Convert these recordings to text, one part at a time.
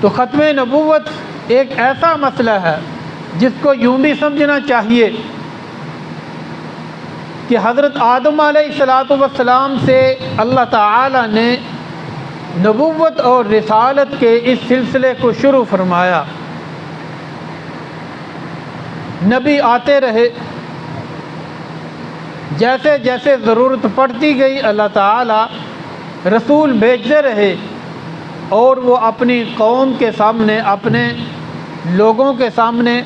تو ختم نبوت ایک ایسا مسئلہ ہے جس کو یوں بھی سمجھنا چاہیے کہ حضرت آدم علیہ السلام سے اللہ تعالی نے نبوت اور رسالت کے اس سلسلے کو شروع فرمایا۔ نبی آتے رہے، جیسے جیسے ضرورت پڑتی گئی اللہ تعالی رسول بھیجتے رہے، اور وہ اپنی قوم کے سامنے، اپنے لوگوں کے سامنے،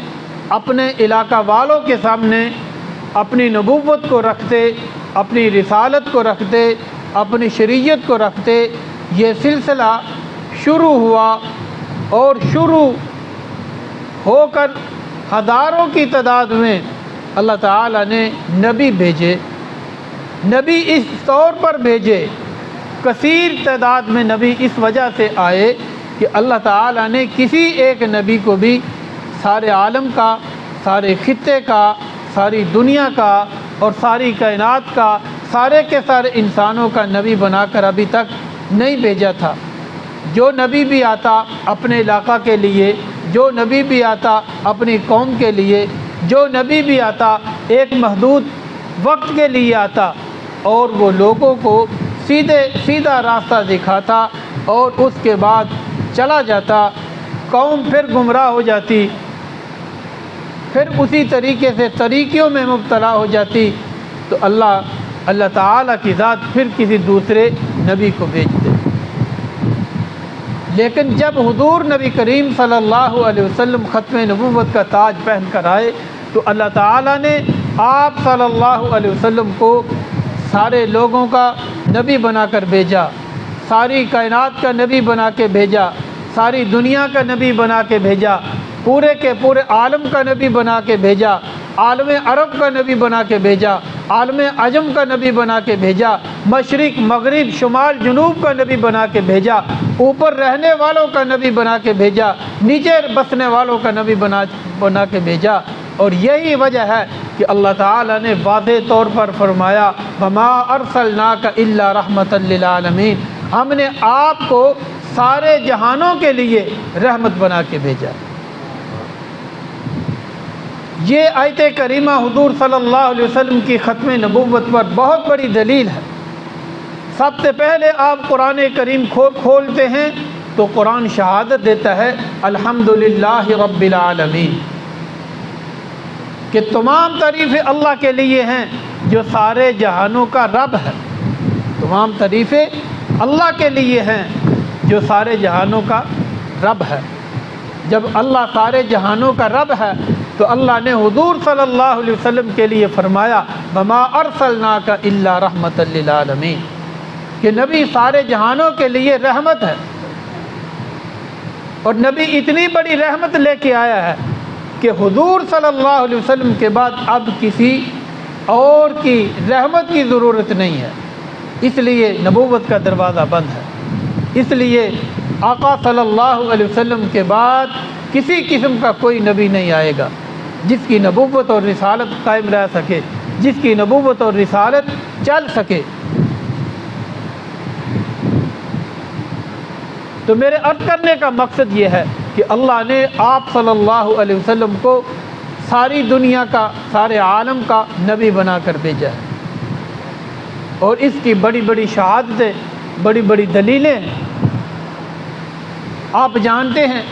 اپنے علاقہ والوں کے سامنے اپنی نبوت کو رکھتے، اپنی رسالت کو رکھتے، اپنی شریعت کو رکھتے۔ یہ سلسلہ شروع ہوا، اور شروع ہو کر ہزاروں کی تعداد میں اللہ تعالیٰ نے نبی بھیجے۔ نبی اس طور پر بھیجے، کثیر تعداد میں نبی اس وجہ سے آئے کہ اللہ تعالیٰ نے کسی ایک نبی کو بھی سارے عالم کا، سارے خطے کا، ساری دنیا کا اور ساری کائنات کا، سارے کے سارے انسانوں کا نبی بنا کر ابھی تک نہیں بھیجا تھا۔ جو نبی بھی آتا اپنے علاقہ کے لیے، جو نبی بھی آتا اپنی قوم کے لیے، جو نبی بھی آتا ایک محدود وقت کے لیے آتا، اور وہ لوگوں کو سیدھا راستہ دکھاتا اور اس کے بعد چلا جاتا۔ قوم پھر گمراہ ہو جاتی، پھر اسی طریقے سے طریقوں میں مبتلا ہو جاتی، تو اللہ تعالیٰ کی ذات پھر کسی دوسرے نبی کو بھیجتے۔ لیکن جب حضور نبی کریم صلی اللہ علیہ وسلم ختم نبوت کا تاج پہن کر آئے، تو اللہ تعالیٰ نے آپ صلی اللہ علیہ وسلم کو سارے لوگوں کا نبی بنا کر بھیجا، ساری کائنات کا نبی بنا کے بھیجا، ساری دنیا کا نبی بنا کے بھیجا، پورے کے پورے عالم کا نبی بنا کے بھیجا، عالم عرب کا نبی بنا کے بھیجا، عالم عجم کا نبی بنا کے بھیجا، مشرق مغرب شمال جنوب کا نبی بنا کے بھیجا، اوپر رہنے والوں کا نبی بنا کے بھیجا، نیچے بسنے والوں کا نبی بنا کے بھیجا۔ اور یہی وجہ ہے کہ اللہ تعالیٰ نے واضح طور پر فرمایا وَمَا أَرْسَلْنَاكَ إِلَّا رَحْمَةً لِّلْعَالَمِينَ، ہم نے آپ کو سارے جہانوں کے لیے رحمت بنا کے بھیجا۔ یہ آیت کریمہ حضور صلی اللہ علیہ وسلم کی ختم نبوت پر بہت بڑی دلیل ہے۔ سب سے پہلے آپ قرآن کریم کھولتے ہیں تو قرآن شہادت دیتا ہے الحمدللہ رب العالمین، کہ تمام تعریفیں اللہ کے لیے ہیں جو سارے جہانوں کا رب ہے۔ تمام تعریفیں اللہ کے لیے ہیں جو سارے جہانوں کا رب ہے۔ جب اللہ سارے جہانوں کا رب ہے تو اللہ نے حضور صلی اللہ علیہ وسلم کے لیے فرمایا وَمَا أَرْسَلْنَاكَ إِلَّا رَحْمَةً لِّلْعَالَمِينَ، کہ نبی سارے جہانوں کے لیے رحمت ہے۔ اور نبی اتنی بڑی رحمت لے کے آیا ہے کہ حضور صلی اللہ علیہ وسلم کے بعد اب کسی اور کی رحمت کی ضرورت نہیں ہے، اس لیے نبوت کا دروازہ بند ہے۔ اس لیے آقا صلی اللہ علیہ وسلم کے بعد کسی قسم کا کوئی نبی نہیں آئے گا جس کی نبوت اور رسالت قائم رہ سکے، جس کی نبوت اور رسالت چل سکے۔ تو میرے عرض کرنے کا مقصد یہ ہے کہ اللہ نے آپ صلی اللہ علیہ وسلم کو ساری دنیا کا، سارے عالم کا نبی بنا کر بھیجا ہے، اور اس کی بڑی بڑی شہادتیں، بڑی بڑی دلیلیں ہیں۔ آپ جانتے ہیں